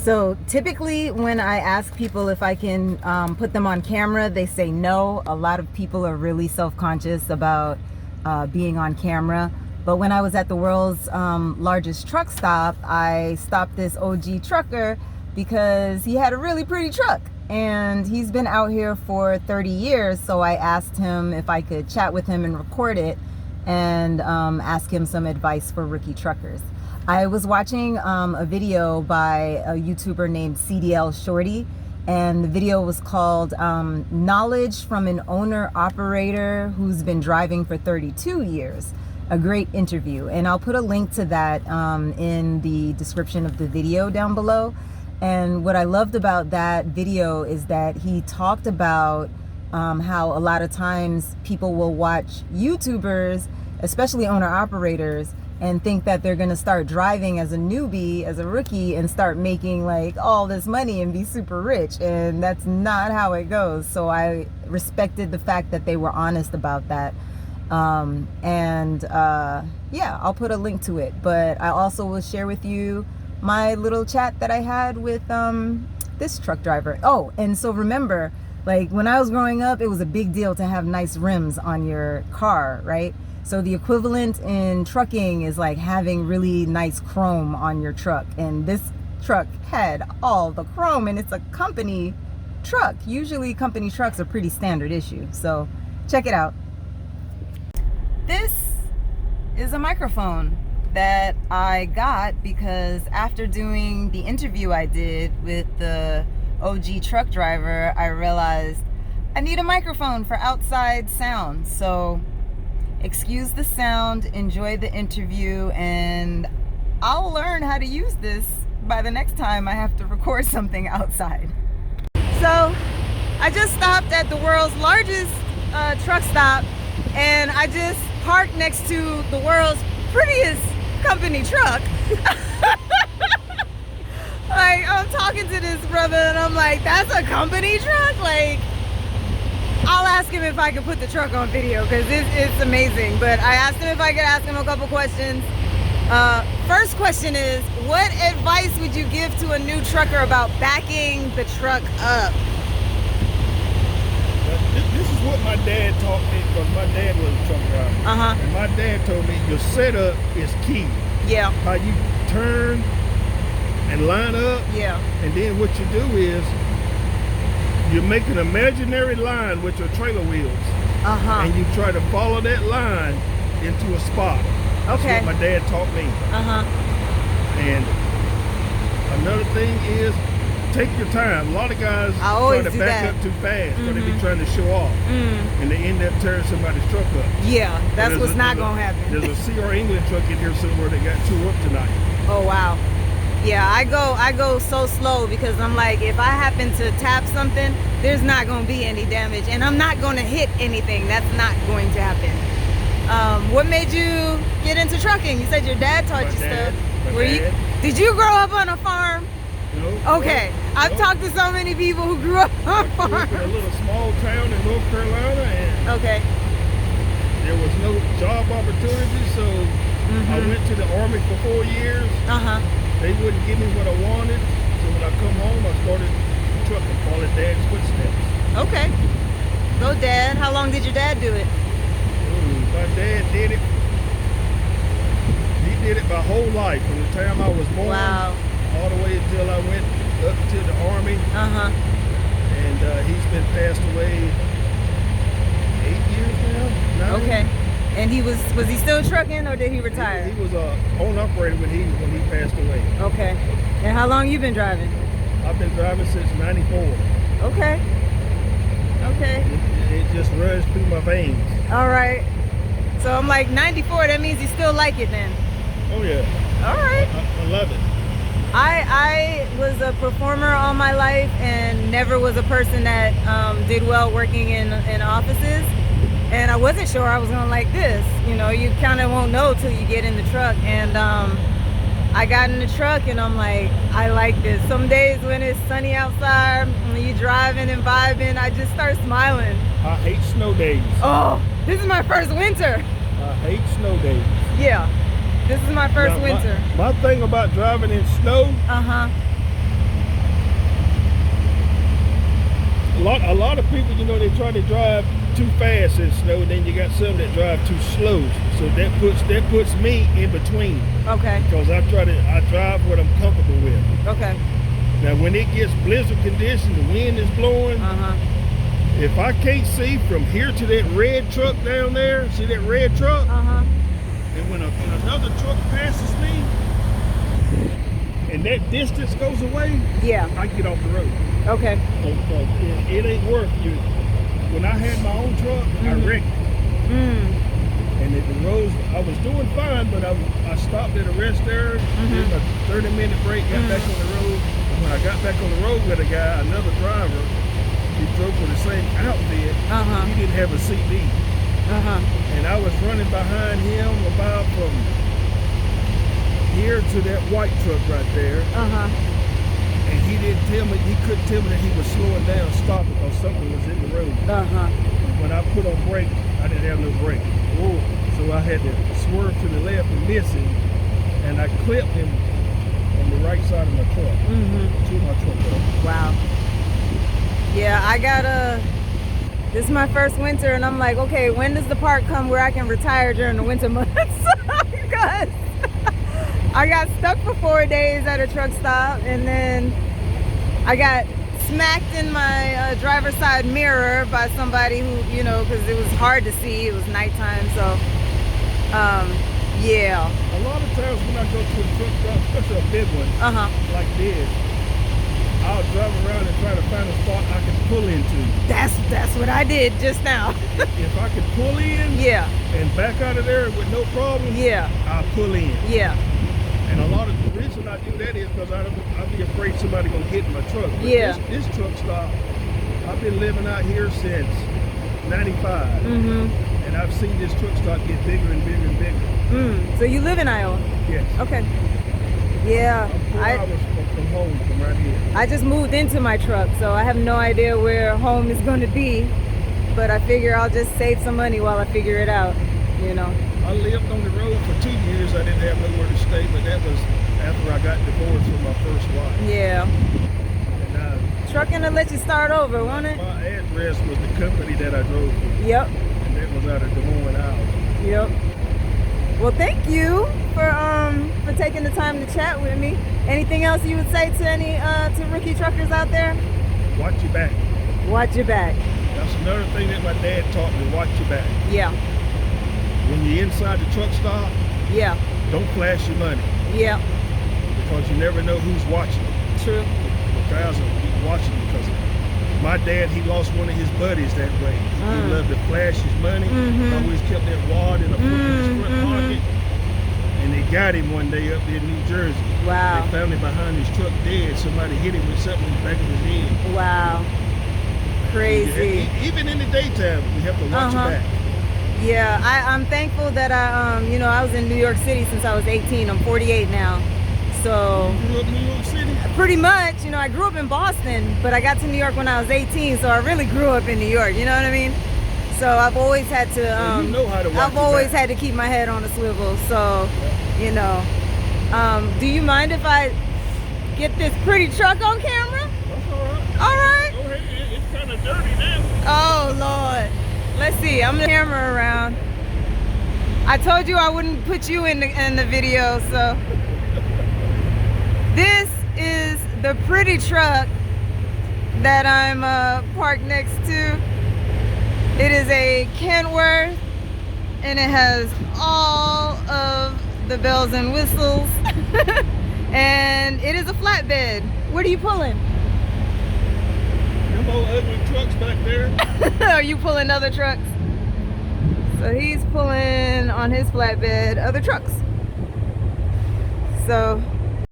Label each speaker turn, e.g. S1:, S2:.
S1: So typically when I ask people if I can put them on camera, they say no. A lot of people are really self-conscious about being on camera. But when I was at the world's largest truck stop, I stopped this OG trucker because he had a really pretty truck. And he's been out here for 30 years. So I asked him if I could chat with him and record it and ask him some advice for rookie truckers. I was watching a video by a YouTuber named CDL Shorty, and the video was called Knowledge from an Owner-Operator Who's Been Driving for 32 Years. A great interview, and I'll put a link to that in the description of the video down below. And what I loved about that video is that he talked about how a lot of times people will watch YouTubers, especially owner-operators, and think that they're going to start driving as a newbie, as a rookie, and start making like all this money and be super rich. And that's not how it goes. So I respected the fact that they were honest about that. Yeah, I'll put a link to it. But I also will share with you my little chat that I had with this truck driver. Oh, and so remember, like when I was growing up, it was a big deal to have nice rims on your car, right? So the equivalent in trucking is like having really nice chrome on your truck. And this truck had all the chrome, and it's a company truck. Usually company trucks are pretty standard issue. So check it out. This is a microphone that I got because after doing the interview I did with the OG truck driver, I realized I need a microphone for outside sound. So excuse the sound, enjoy the interview, and I'll learn how to use this by the next time I have to record something outside. So I just stopped at the world's largest truck stop, and I just parked next to the world's prettiest company truck. Like, I'm talking to this brother and I'm like, that's a company truck? Like, I'll ask him if I can put the truck on video because it's amazing. But I asked him if I could ask him a couple questions. First question is, what advice would you give to a new trucker about backing the truck up?
S2: This is what my dad taught me, because my dad was a truck driver. And my dad told me your setup is key.
S1: Yeah.
S2: How you turn and line up.
S1: Yeah.
S2: And then what you do is you make an imaginary line with your trailer wheels. And you try to follow that line into a spot. That's what my dad taught me. And another thing is, take your time. A lot of guys try to back up too fast because they be trying to show off. And they end up tearing somebody's truck up.
S1: Yeah, that's what's not going to happen.
S2: There's a CR England truck in here somewhere that got tore up tonight.
S1: Oh, wow. Yeah, I go so slow because I'm like, if I happen to tap something, there's not going to be any damage. And I'm not going to hit anything. That's not going to happen. What made you get into trucking? You said your dad taught you stuff. Did you grow up on a farm?
S2: No.
S1: Okay. I've talked to so many people who grew up on farms.
S2: I grew up in a little small town in North Carolina, and there was no job opportunity, so I went to the Army for 4 years. They wouldn't give me what I wanted, so when I come home, I started trucking, following Dad's footsteps.
S1: Okay. Go, Dad. How long did your dad do it?
S2: My dad did it. He did it my whole life, from the time I was born.
S1: Wow.
S2: All the way until I went up to the Army. And he's been passed away 8 years now.
S1: Okay. And he was he still trucking, or did he retire?
S2: He was a owner operator when he passed away.
S1: Okay. And how long you been driving?
S2: I've been driving since '94.
S1: Okay. Okay.
S2: It just runs through my veins.
S1: All right. So I'm like 94. That means you still like it then?
S2: Oh yeah.
S1: All right.
S2: I love it.
S1: I was a performer all my life and never was a person that did well working in offices. And I wasn't sure I was gonna like this. You know, you kind of won't know till you get in the truck. And I got in the truck and I'm like, I like this. Some days when it's sunny outside, when you driving and vibing, I just start smiling.
S2: I hate snow days.
S1: Oh, this is my first winter.
S2: I hate snow days.
S1: Yeah, this is my first winter.
S2: My thing about driving in snow A lot of people, you know, they try to drive too fast in snow. Then you got some that drive too slow. So that puts me in between.
S1: Okay.
S2: Because I drive what I'm comfortable with.
S1: Okay.
S2: Now when it gets blizzard conditions, the wind is blowing. If I can't see from here to that red truck down there, see that red truck? And when another truck passes me, and that distance goes away, I get off the road.
S1: Okay.
S2: It ain't worth you. When I had my own truck, I wrecked it. And the roads, I was doing fine, but I stopped at a rest area, did a 30-minute break, got back on the road. And when I got back on the road with a guy, another driver, he drove for the same outfit. He didn't have a CD. And I was running behind him about from here to that white truck right there. And he didn't tell me, he couldn't tell me that he was slowing down, stopping, or something was in the road. When I put on brakes, I didn't have no brake. So I had to swerve to the left and miss him, and I clipped him on the right side of my truck, to my truck.
S1: Wow. Yeah, I got this is my first winter, and I'm like, okay, when does the part come where I can retire during the winter months? Because I got stuck for 4 days at a truck stop, and then I got smacked in my driver's side mirror by somebody who, you know, because it was hard to see, it was nighttime. So yeah,
S2: a lot of times when I go to a truck stop, especially a big one like this, I'll drive around and try to find a spot I can pull into.
S1: That's what I did just now.
S2: If I can pull in and back out of there with no problem, I'll pull in. And a lot of the reason I do that is because I'll be afraid somebody gonna hit my truck. But this truck stop, I've been living out here since '95, and I've seen this truck stop get bigger and bigger and bigger.
S1: So you live in Iowa?
S2: Yes.
S1: Okay. Yeah.
S2: I'm 4 hours from home, from right here.
S1: I just moved into my truck, so I have no idea where home is going to be. But I figure I'll just save some money while I figure it out. You know.
S2: I lived on the road for 2 years. I didn't have nowhere to stay, but that was after I got divorced from my first wife.
S1: Yeah.
S2: And
S1: trucking to let you start over, won't it?
S2: My address was the company that I drove for.
S1: Yep.
S2: And that was out of Des Moines, Iowa.
S1: Yep. Well, thank you for taking the time to chat with me. Anything else you would say to any to rookie truckers out there?
S2: Watch your back.
S1: Watch your back.
S2: That's another thing that my dad taught me. Watch your back.
S1: Yeah.
S2: When you're inside the truck stop, don't flash your money.
S1: Yeah.
S2: Because you never know who's watching.
S1: True.
S2: The guys are watching because my dad, he lost one of his buddies that way. He loved to flash his money. Always kept that wad in the front pocket. And they got him one day up there in New Jersey.
S1: Wow.
S2: They found him behind his truck dead. Somebody hit him with something in the back of his head.
S1: Wow. Crazy.
S2: Even in the daytime, we have to watch your back.
S1: Yeah, I'm thankful that I was in New York City since I was 18. I'm 48 now. So
S2: you grew up in New York City?
S1: Pretty much. You know, I grew up in Boston, but I got to New York when I was 18, so I really grew up in New York, you know what I mean? So I've always had to
S2: you know how to watch
S1: I've always had to keep my head on a swivel. So, you know. Do you mind if I get this pretty truck on camera?
S2: That's all right.
S1: All right.
S2: Go ahead. It's kind of dirty now.
S1: Oh Lord. Let's see. I'm gonna camera around. I told you I wouldn't put you in the video, so this is the pretty truck that I'm parked next to. It is a Kenworth, and it has all of the bells and whistles. And it is a flatbed. What are you pulling?
S2: Them old ugly trucks back there.
S1: Are you pulling other trucks? So he's pulling on his flatbed other trucks. So